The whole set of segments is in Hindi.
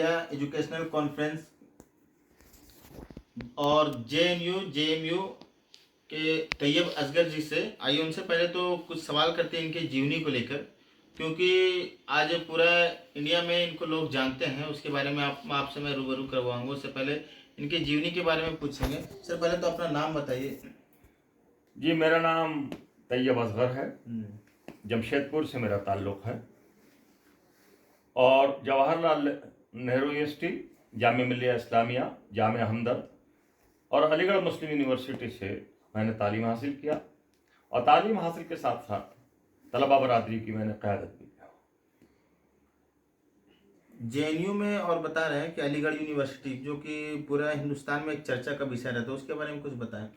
इंडिया एजुकेशनल कॉन्फ्रेंस और जेएनयू के तैयब असगर जी से। आइए उनसे पहले तो कुछ सवाल करते हैं इनके जीवनी को लेकर, क्योंकि आज पूरा इंडिया में इनको लोग जानते हैं। उसके बारे में आपसे मैं रूबरू करवाऊंगा। उससे पहले इनके जीवनी के बारे में पूछेंगे। सर पहले तो अपना नाम बताइए। जी, मेरा नाम तैयब असगर है। जमशेदपुर से मेरा ताल्लुक़ है और जवाहरलाल नेहरू यूनिवर्सिटी, जामिया मिल्लिया इस्लामिया, जामिया हमदर्द और अलीगढ़ मुस्लिम यूनिवर्सिटी से मैंने तालीम हासिल किया और तालीम हासिल के साथ साथ तलबा बरादरी की मैंने क़यादत भी किया। जेएनयू में और बता रहे हैं कि अलीगढ़ यूनिवर्सिटी, जो कि पूरा हिंदुस्तान में एक चर्चा का विषय रहता है, उसके बारे में कुछ बताएं।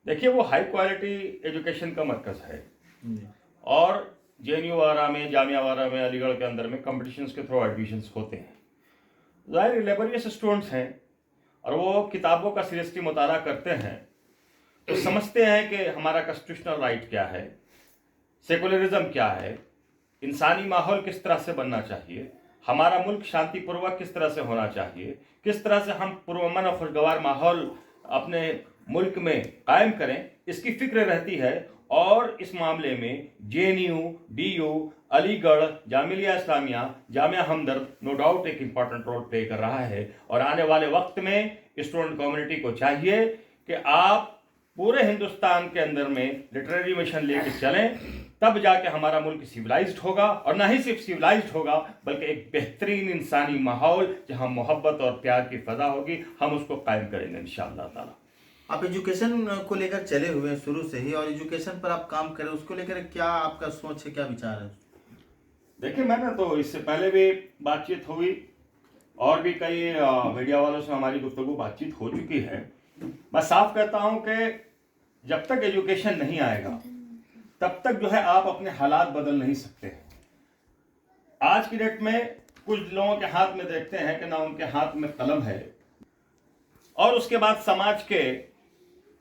देखिए, वो हाई क्वालिटी एजुकेशन का मरकज़ है जी। और जेएनयू वारा में, जामिया वारा में, अलीगढ़ के अंदर में कंपटीशंस के थ्रू एडमिशन्स होते हैं। ज़ाहिर लेबरियस स्टूडेंट्स हैं और वो किताबों का सीरियसली मुताला करते हैं तो समझते हैं कि हमारा कॉन्स्टिट्यूशनल राइट क्या है, सेकुलरिज्म क्या है, इंसानी माहौल किस तरह से बनना चाहिए, हमारा मुल्क शांतिपूर्वक किस तरह से होना चाहिए, किस तरह से हम पुरअमन और खुशगवार माहौल अपने मुल्क में कायम करें, इसकी फिक्र रहती है। और इस मामले में जेएनयू, डीयू, अलीगढ़, जामिया इस्लामिया, जामिया हमदर्द नो डाउट एक इम्पॉर्टेंट रोल प्ले कर रहा है। और आने वाले वक्त में स्टूडेंट कम्युनिटी को चाहिए कि आप पूरे हिंदुस्तान के अंदर में लिटरेरी मिशन लेके चलें, तब जाके हमारा मुल्क सिविलाइज्ड होगा। और ना ही सिर्फ सिविलाइज्ड होगा बल्कि एक बेहतरीन इंसानी माहौल जहां मोहब्बत और प्यार की फजा होगी, हम उसको कायम करेंगे इंशाअल्लाह ताला। आप एजुकेशन को लेकर चले हुए हैं शुरू से ही, और एजुकेशन पर आप काम करें, उसको लेकर क्या आपका सोच है, क्या विचार है? देखिए, मैंने तो इससे पहले भी बातचीत हुई और भी कई मीडिया वालों से हमारी गुफ्तगू बातचीत हो चुकी है। मैं साफ कहता हूं कि जब तक एजुकेशन नहीं आएगा तब तक जो है आप अपने हालात बदल नहीं सकते हैं। आज की डेट में कुछ लोगों के हाथ में देखते हैं कि ना उनके हाथ में कलम है और उसके बाद समाज के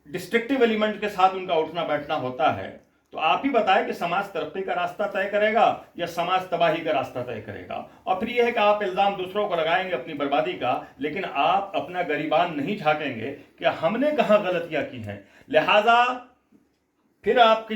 डिस्ट्रक्टिव एलिमेंट के साथ उनका उठना बैठना होता है। तो आप ही बताएं कि समाज तरक्की का रास्ता तय करेगा या समाज तबाही का रास्ता तय करेगा। और फिर यह है कि आप इल्जाम दूसरों को लगाएंगे अपनी बर्बादी का, लेकिन आप अपना गरीबान नहीं झांकेंगे कि हमने कहां गलतियां की हैं। लिहाजा फिर आपके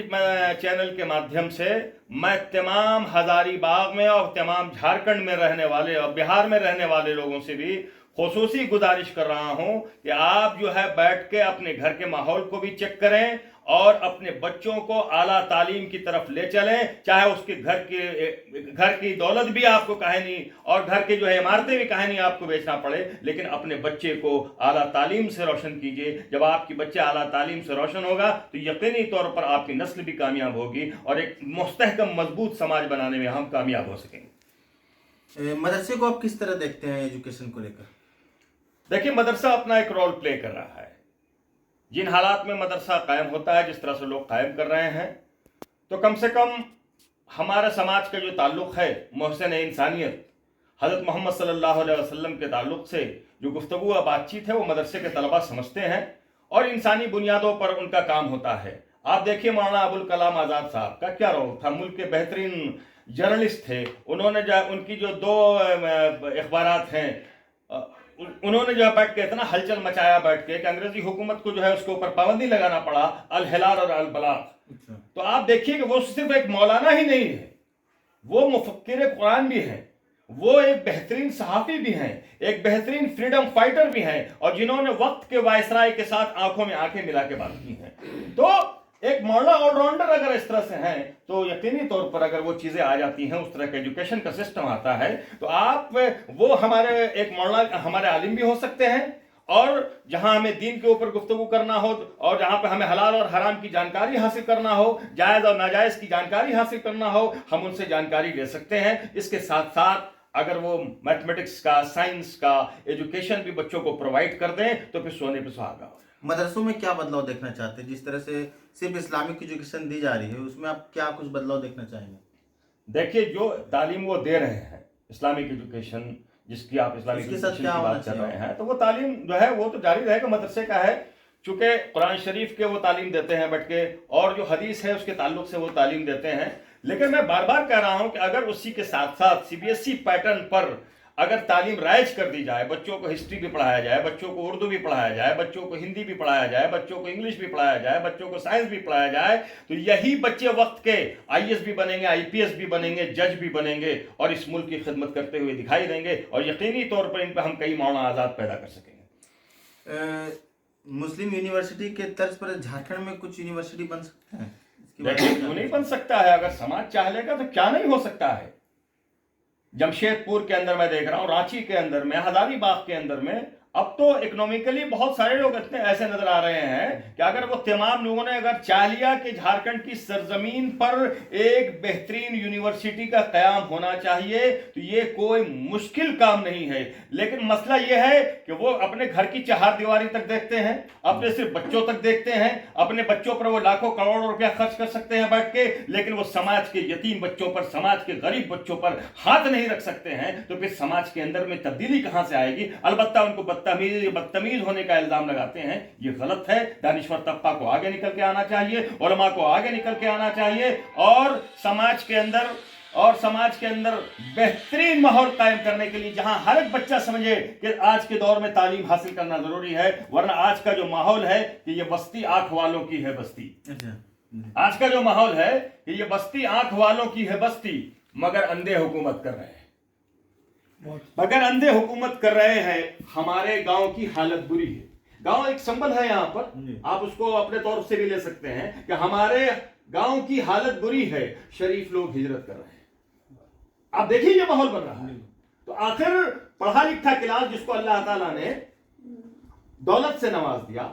चैनल के माध्यम से मैं तमाम हजारीबाग में और तमाम झारखंड में रहने वाले और बिहार में रहने वाले लोगों से भी खुसूसी गुजारिश कर रहा हूं कि आप जो है बैठ के अपने घर के माहौल को भी चेक करें और अपने बच्चों को आला तालीम की तरफ ले चलें। चाहे उसके घर की दौलत भी आपको कहे नहीं और घर की जो है इमारतें भी कहे नहीं आपको बेचना पड़े, लेकिन अपने बच्चे को आला तालीम से रोशन कीजिए। जब आपकी बच्चा आला तालीम से रोशन होगा तो यकीनी तौर पर आपकी नस्ल भी कामयाब होगी और एक मुस्तहकम मजबूत समाज बनाने में हम कामयाब हो सकेंगे। मदरसे को आप किस तरह देखते हैं एजुकेशन को लेकर? देखिए, मदरसा अपना एक रोल प्ले कर रहा है। जिन हालात में मदरसा कायम होता है, जिस तरह से लोग कायम कर रहे हैं, तो कम से कम हमारे समाज का जो ताल्लुक़ है मोहसिन इंसानियत हज़रत मोहम्मद सल्लल्लाहु अलैहि वसल्लम के ताल्लुक़ से जो गुफ्तगू और बातचीत है वो मदरसे के तलबा समझते हैं और इंसानी बुनियादों पर उनका काम होता है। आप देखिए, मौलाना अबुल कलाम आज़ाद साहब का क्या रोल था। मुल्क के बेहतरीन जर्नलिस्ट थे। उन्होंने उनकी जो 2 अखबारात हैं, उन्होंने जो बैठ के इतना हलचल मचाया बैठ के कि अंग्रेजी हुकूमत को जो है उसके ऊपर पाबंदी लगाना पड़ा, अल हिलाल और अल बलाग। तो आप देखिए कि वो सिर्फ एक मौलाना ही नहीं है, वो मुफक्किर कुरान भी हैं, वो एक बेहतरीन सहाफ़ी भी हैं, एक बेहतरीन फ्रीडम फाइटर भी हैं और जिन्होंने वक्त के वायसराय के साथ आंखों में आंखें मिला के बात की हैं। तो एक मौलाना ऑलराउंडर अगर इस तरह से हैं तो यकीनी तौर पर अगर वो चीज़ें आ जाती हैं, उस तरह का एजुकेशन का सिस्टम आता है, तो आप वो हमारे एक मौलाना हमारे आलिम भी हो सकते हैं। और जहां हमें दीन के ऊपर गुफ्तगू करना हो और जहां पे हमें हलाल और हराम की जानकारी हासिल करना हो, जायज़ और नाजायज़ की जानकारी हासिल करना हो, हम उनसे जानकारी ले सकते हैं। इसके साथ साथ अगर वो मैथमेटिक्स का, साइंस का एजुकेशन भी बच्चों को प्रोवाइड कर दें तो फिर सोने पे सुहागा। मदरसों में क्या बदलाव देखना चाहते हैं? जिस तरह से सिर्फ इस्लामिक एजुकेशन दी जा रही है, उसमें आप क्या कुछ बदलाव देखना चाहेंगे? देखिए, जो तालीम वो दे रहे हैं इस्लामिक एजुकेशन, जिसकी आप इस्लामिक एजुकेशन की बात कर रहे हैं, तो वो तालीम जो है वो तो जारी रहेगा, मदरसे का है। चूंकि कुरान शरीफ के वो तालीम देते हैं बैठ के और जो हदीस है उसके ताल्लुक से वो तालीम देते हैं। लेकिन मैं बार बार कह रहा हूं कि अगर उसी के साथ साथ सीबीएसई पैटर्न पर अगर तालीम राइज कर दी जाए, बच्चों को हिस्ट्री भी पढ़ाया जाए, बच्चों को उर्दू भी पढ़ाया जाए, बच्चों को हिंदी भी पढ़ाया जाए, बच्चों को इंग्लिश भी पढ़ाया जाए, बच्चों को साइंस भी पढ़ाया जाए, तो यही बच्चे वक्त के आईएएस भी बनेंगे, आईपीएस भी बनेंगे, जज भी बनेंगे और इस मुल्क की खिदमत करते हुए दिखाई देंगे और यकीनी तौर पर इन पर हम कई मौलाना आज़ाद पैदा कर सकेंगे। मुस्लिम यूनिवर्सिटी के तर्ज पर झारखंड में कुछ यूनिवर्सिटी बन सकते हैं? देखिए, क्यों नहीं बन सकता है? अगर समाज चाह लेगा तो क्या नहीं हो सकता है। जमशेदपुर के अंदर मैं देख रहा हूं, रांची के अंदर में, हजारीबाग के अंदर में अब तो इकोनॉमिकली बहुत सारे लोग इतने ऐसे नजर आ रहे हैं कि अगर वो तमाम लोगों ने अगर चाह लिया कि झारखंड की सरजमीन पर एक बेहतरीन यूनिवर्सिटी का कयाम होना चाहिए तो ये कोई मुश्किल काम नहीं है। लेकिन मसला ये है कि वो अपने घर की चहारदीवारी तक देखते हैं, अपने सिर्फ बच्चों तक देखते हैं, अपने बच्चों पर वो लाखों करोड़ों रुपया खर्च कर सकते हैं बैठ के, लेकिन वो समाज के यतीम बच्चों पर, समाज के गरीब बच्चों पर हाथ नहीं रख सकते हैं। तो फिर समाज के अंदर में तब्दीली कहां से आएगी? अलबत्ता उनको बदतमीज होने का इल्जाम लगाते हैं, ये गलत है। दानिश्वर तबका को आगे निकल के आना चाहिए, उलमा को आगे निकल के आना चाहिए और समाज के अंदर बेहतरीन माहौल कायम करने के लिए, जहां हर एक बच्चा समझे कि आज के दौर में तालीम हासिल करना जरूरी है। वरना आज का जो माहौल है कि ये बस्ती आंख वालों की है बस्ती, आज का जो माहौल है कि ये बस्ती आंख वालों की है बस्ती, मगर अंधे हुकूमत कर रहे हैं, मगर अंधे हुकूमत कर रहे हैं। हमारे गांव की हालत बुरी है। गांव एक संबल है, यहां पर आप उसको अपने तौर से भी ले सकते हैं कि हमारे गांव की हालत बुरी है, शरीफ लोग हिजरत कर रहे हैं। आप देखिए ये माहौल बन रहा है। तो आखिर पढ़ा लिखा क्लास जिसको अल्लाह ताला ने दौलत से नवाज दिया,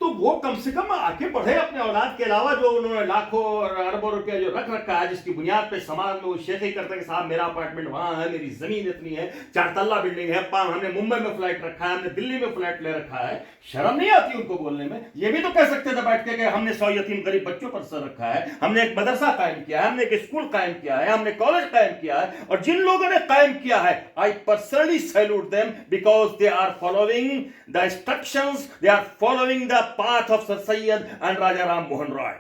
तो वो कम से कम आके पढ़े अपने औलाद के अलावा, जो उन्होंने लाखों और अरबों रुपया जो रख रखा है, जिसकी बुनियाद पे समाज में वो शेख ही करते हैं कि साहब मेरा अपार्टमेंट वहां है, मेरी जमीन इतनी है, 4 तल्ला बिल्डिंग है, हमने मुंबई में फ्लैट रखा है, हमने दिल्ली में फ्लैट ले रखा है। शर्म नहीं आती उनको बोलने में? ये भी तो कह सकते थे बैठ के कि हमने 100 यतीम गरीब बच्चों पर सर रखा है, हमने एक मदरसा कायम किया है, हमने एक स्कूल कायम किया है, हमने कॉलेज कायम किया है। और जिन लोगों ने कायम किया है, I personally salute them because they are following the instructions, they are following the path of sir Syed and Raja Ram Mohan Roy.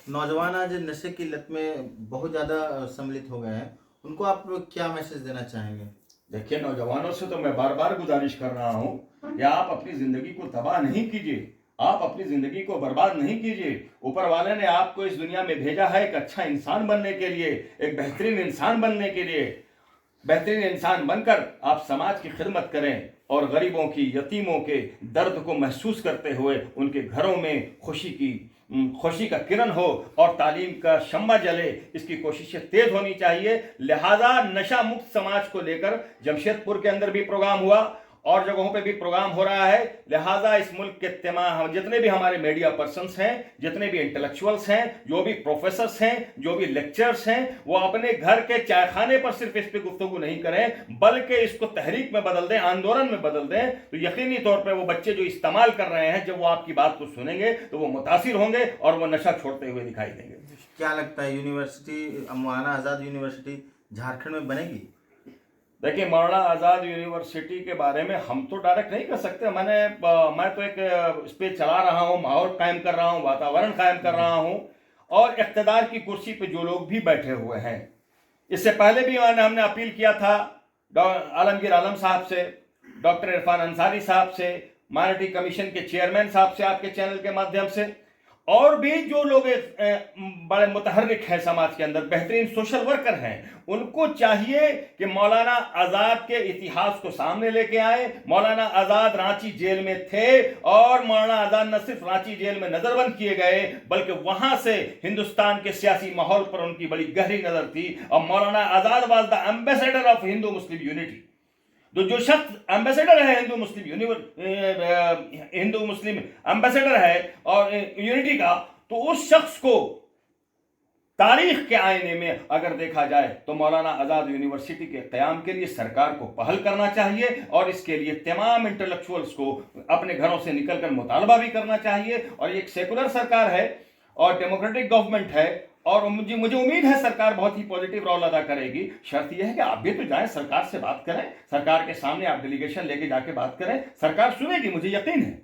नौजवान आज नशे की लत में बहुत ज्यादा सम्मिलित हो गए हैं, उनको आप क्या मैसेज देना चाहेंगे? देखिए, नौजवानों से तो मैं बार बार गुजारिश कर रहा हूं कि आप अपनी जिंदगी को तबाह नहीं कीजिए, आप अपनी जिंदगी को बर्बाद नहीं कीजिए। ऊपर वाले ने आपको इस दुनिया में भेजा है एक अच्छा इंसान बनने के लिए, एक बेहतरीन इंसान बनने के लिए। बेहतरीन इंसान बनकर आप समाज की खिदमत करें और गरीबों की, यतीमों के दर्द को महसूस करते हुए उनके घरों में खुशी का किरण हो और तालीम का शम्मा जले, इसकी कोशिशें तेज होनी चाहिए। लिहाजा नशा मुक्त समाज को लेकर जमशेदपुर के अंदर भी प्रोग्राम हुआ और जगहों पे भी प्रोग्राम हो रहा है। लिहाजा इस मुल्क के तमाम जितने भी हमारे मीडिया पर्सन्स हैं, जितने भी इंटेलेक्चुअल्स हैं, जो भी प्रोफेसर्स हैं, जो भी लेक्चरर्स हैं, वो अपने घर के चायखाने पर सिर्फ इस पे गुफ्तगू नहीं करें, बल्कि इसको तहरीक में बदल दें, आंदोलन में बदल दें। तो यकीनी तौर पर वो बच्चे जो इस्तेमाल कर रहे हैं, जब वो आपकी बात को सुनेंगे तो वो मुतासिर होंगे और वो नशा छोड़ते हुए दिखाई देंगे। क्या लगता है यूनिवर्सिटी, मौलाना आज़ाद यूनिवर्सिटी झारखंड में बनेगी? देखिए, मौलाना आज़ाद यूनिवर्सिटी के बारे में हम तो डायरेक्ट नहीं कर सकते। मैं तो एक स्पेस चला रहा हूँ, माहौल कायम कर रहा हूँ, वातावरण कायम कर रहा हूँ और इख्तिदार की कुर्सी पे जो लोग भी बैठे हुए हैं, इससे पहले भी हमने अपील किया था आलमगीर आलम साहब से, डॉक्टर इरफान अंसारी साहब से, माइनॉरिटी कमीशन के चेयरमैन साहब से, आपके चैनल के माध्यम से, और भी जो लोग बड़े मुतहर्रिक हैं समाज के अंदर, बेहतरीन सोशल वर्कर हैं, उनको चाहिए कि मौलाना आज़ाद के इतिहास को सामने लेके आए। मौलाना आज़ाद रांची जेल में थे और मौलाना आज़ाद न सिर्फ रांची जेल में नजरबंद किए गए, बल्कि वहां से हिंदुस्तान के सियासी माहौल पर उनकी बड़ी गहरी नजर थी। और Maulana Azad was the ambassador of Hindu Muslim unity. तो जो शख्स एम्बेसडर है हिंदू मुस्लिम एम्बेसडर है और यूनिटी का, तो उस शख्स को तारीख के आईने में अगर देखा जाए तो मौलाना आज़ाद यूनिवर्सिटी के क़याम के लिए सरकार को पहल करना चाहिए और इसके लिए तमाम इंटेलेक्चुअल्स को अपने घरों से निकलकर मुतालबा भी करना चाहिए। और ये एक सेकुलर सरकार है और डेमोक्रेटिक गवर्नमेंट है और मुझे उम्मीद है सरकार बहुत ही पॉजिटिव रोल अदा करेगी। शर्त यह है कि आप भी तो जाएं, सरकार से बात करें, सरकार के सामने आप डेलीगेशन लेके जाके बात करें, सरकार सुनेगी, मुझे यकीन है।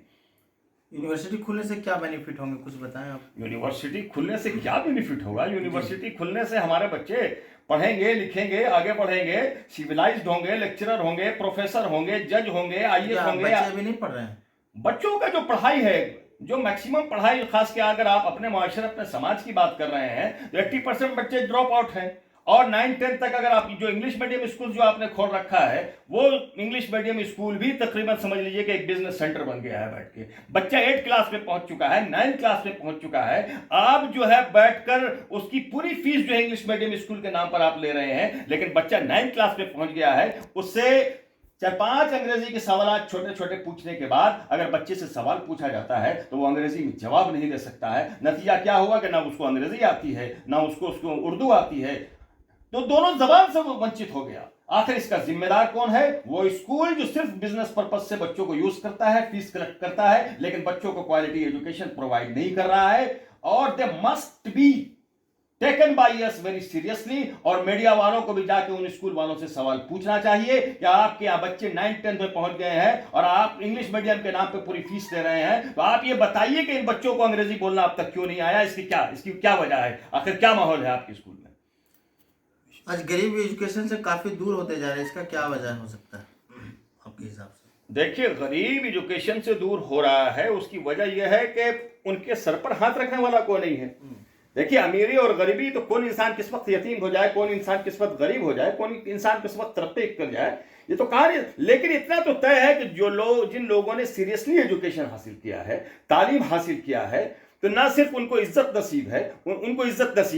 यूनिवर्सिटी खुलने से क्या बेनिफिट होंगे, कुछ बताएं आप। यूनिवर्सिटी खुलने से क्या बेनिफिट होगा? यूनिवर्सिटी खुलने से हमारे बच्चे पढ़ेंगे, लिखेंगे, आगे बढ़ेंगे, सिविलाइज्ड होंगे, लेक्चरर होंगे, प्रोफेसर होंगे, जज होंगे, आईएएस क्या होंगे। बच्चे अभी नहीं पढ़ रहे हैं? बच्चों का जो पढ़ाई है, जो मैक्सिमम पढ़ाई, खास के अगर आप अपने माशरे, अपने समाज की बात कर रहे हैं, तो 80% बच्चे ड्रॉप आउट हैं। और 9-10 तक अगर आप जो इंग्लिश मीडियम स्कूल जो आपने खोल रखा है, वो इंग्लिश मीडियम स्कूल भी तकरीबन समझ लीजिए कि एक बिजनेस सेंटर बन गया है। बैठ के बच्चा 8 क्लास में पहुंच चुका है, 9 क्लास में पहुंच चुका है। आप जो है बैठकर उसकी पूरी फीस जो है इंग्लिश मीडियम स्कूल के नाम पर आप ले रहे हैं, लेकिन बच्चा 9 क्लास में पहुंच गया है। उससे 4-5 अंग्रेजी के सवाल छोटे छोटे पूछने के बाद अगर बच्चे से सवाल पूछा जाता है तो वो अंग्रेजी में जवाब नहीं दे सकता है। नतीजा क्या हुआ कि ना उसको अंग्रेजी आती है, ना उसको उर्दू आती है, तो दोनों जबान से वो वंचित हो गया। आखिर इसका जिम्मेदार कौन है? वो स्कूल जो सिर्फ बिजनेस पर्पज से बच्चों को यूज करता है, फीस कलेक्ट करता है, लेकिन बच्चों को क्वालिटी एजुकेशन प्रोवाइड नहीं कर रहा है। और they must be taken by us very seriously. और मीडिया वालों को भी जाके उन स्कूल वालों से सवाल पूछना चाहिए कि आपके यहाँ बच्चे 9-10 में पहुंच गए हैं और आप इंग्लिश मीडियम के नाम पे पूरी फीस ले रहे हैं, तो आप ये बताइए कि इन बच्चों को अंग्रेजी बोलना अब तक क्यों नहीं आया? इसकी क्या वजह है? आखिर क्या माहौल है आपके स्कूल में? आज गरीब एजुकेशन से काफी दूर होते जा रहे हैं, इसका क्या वजह हो सकता है आपके हिसाब से? देखिए, गरीब एजुकेशन से दूर हो रहा है, उसकी वजह यह है कि उनके सर पर हाथ रखने वाला कोई नहीं है। देखिए, अमीरी और गरीबी तो कौन इंसान किस वक्त यतीम हो जाए, कौन इंसान किस वक्त गरीब हो जाए, कौन इंसान किस वक्त तरक्की कर जाए, ये तो कहानी। लेकिन इतना तो तय है कि जिन लोगों ने सीरियसली एजुकेशन हासिल किया है, तालीम हासिल किया है, तो ना सिर्फ उनको इज्जत नसीब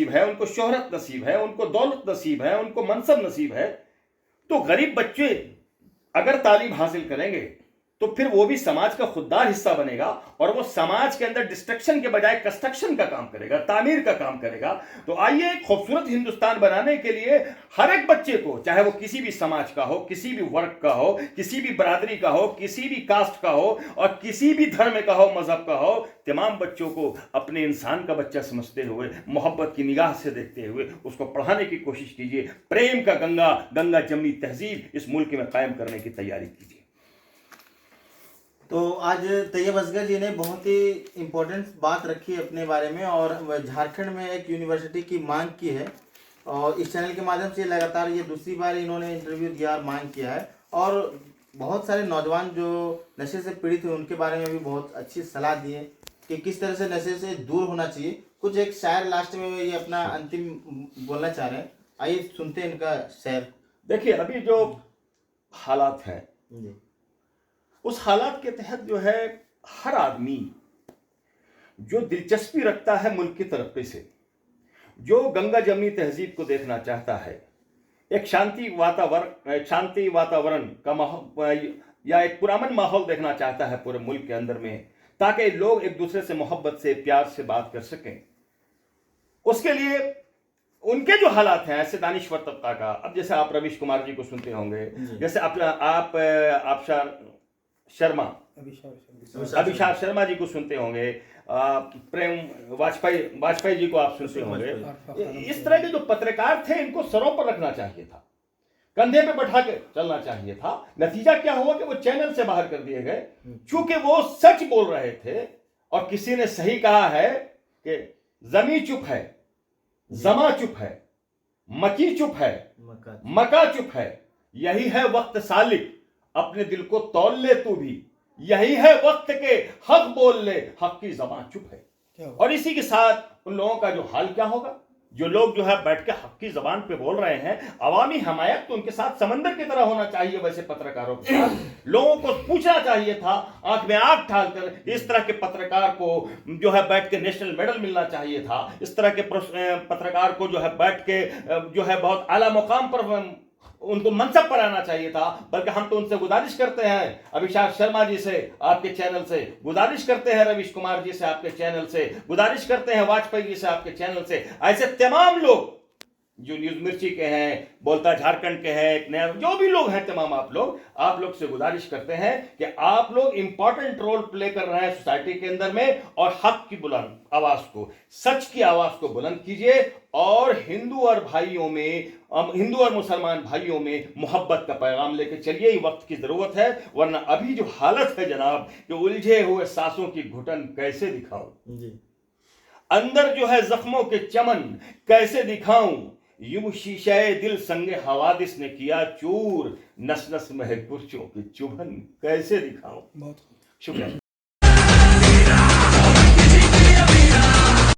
है, उनको शोहरत नसीब है, उनको दौलत नसीब है, उनको मनसब नसीब है। तो गरीब बच्चे अगर तालीम हासिल करेंगे तो फिर वो भी समाज का खुददार हिस्सा बनेगा और वो समाज के अंदर डिस्ट्रक्शन के बजाय कंस्ट्रक्शन का काम करेगा, तामीर का काम करेगा। तो आइए, एक खूबसूरत हिंदुस्तान बनाने के लिए हर एक बच्चे को, चाहे वो किसी भी समाज का हो, किसी भी वर्ग का हो, किसी भी बरादरी का हो, किसी भी कास्ट का हो और किसी भी धर्म का हो, मजहब का हो, तमाम बच्चों को अपने इंसान का बच्चा समझते हुए, मोहब्बत की निगाह से देखते हुए उसको पढ़ाने की कोशिश कीजिए। प्रेम का गंगा जमनी तहजीब इस मुल्क में कायम करने की तैयारी कीजिए। तो आज तैयब असगर जी ने बहुत ही इम्पोर्टेंट बात रखी अपने बारे में और झारखंड में एक यूनिवर्सिटी की मांग की है और इस चैनल के माध्यम से लगातार ये दूसरी बार इन्होंने इंटरव्यू दिया और मांग किया है। और बहुत सारे नौजवान जो नशे से पीड़ित हुए उनके बारे में भी बहुत अच्छी सलाह दी है कि किस तरह से नशे से दूर होना चाहिए। कुछ एक शायर लास्ट में ये अपना अंतिम बोलना चाह रहे हैं, आइए सुनते हैं इनका शायर। देखिए, अभी जो हालात हैं उस हालात के तहत जो है हर आदमी जो दिलचस्पी रखता है मुल्क की तरक्की से, जो गंगा जमनी तहजीब को देखना चाहता है, एक शांति वातावरण का माहौल या एक पुरअमन माहौल देखना चाहता है पूरे मुल्क के अंदर में, ताकि लोग एक दूसरे से मोहब्बत से, प्यार से बात कर सकें, उसके लिए उनके जो हालात हैं ऐसे दानिश्वर तबका का, अब जैसे आप रवीश कुमार जी को सुनते होंगे, जैसे आप अभिषार शर्मा जी को सुनते होंगे, प्रेम वाजपेयी जी को आप सुनते होंगे। इस तरह के जो पत्रकार थे इनको सरों पर रखना चाहिए था, कंधे पे बैठा के चलना चाहिए था। नतीजा क्या हुआ कि वो चैनल से बाहर कर दिए गए, क्योंकि वो सच बोल रहे थे। और किसी ने सही कहा है कि जमी चुप है, जमा चुप है, मकी चुप है, मका चुप है, यही है वक्त सालिक, अपने दिल को तौल ले तू भी, यही है वक्त के हक बोल ले, हक की ज़बान चुप है। और इसी के साथ उन लोगों का जो हाल क्या होगा, जो लोग जो है बैठ के हक की जबान पे बोल रहे हैं, अवामी हमायत तो उनके साथ समंदर की तरह होना चाहिए। वैसे पत्रकारों के साथ लोगों को पूछना चाहिए था, आंख में आंख डालकर। इस तरह के पत्रकार को जो है बैठ के नेशनल मेडल मिलना चाहिए था। इस तरह के पत्रकार को जो है बैठ के जो है बहुत आला मुकाम पर उनको मनसब पर आना चाहिए था। बल्कि हम तो उनसे गुजारिश करते हैं, अभिषाक शर्मा जी से आपके चैनल से गुजारिश करते हैं, रवीश कुमार जी से आपके चैनल से गुजारिश करते हैं, वाजपेयी जी से आपके चैनल से, ऐसे तमाम लोग जो न्यूज मिर्ची के हैं, बोलता झारखंड के हैं, एक नया, जो भी लोग हैं तमाम, आप लोग से गुजारिश करते हैं कि आप लोग इंपॉर्टेंट रोल प्ले कर रहे हैं सोसाइटी के अंदर में, और हक की बुलंद आवाज को, सच की आवाज को बुलंद कीजिए, और हिंदू और मुसलमान भाइयों में मोहब्बत का पैगाम लेके चलिए। ये वक्त की जरूरत है, वरना अभी जो हालत है जनाब, कि उलझे हुए सांसों की घुटन कैसे दिखाऊं जी, अंदर जो है जख्मों के चमन कैसे दिखाऊं, यूं शीशे दिल संगे हवादिस ने किया चूर, नस नस में है कुर्चों की चुभन कैसे दिखाऊं। बहुत शुक्रिया।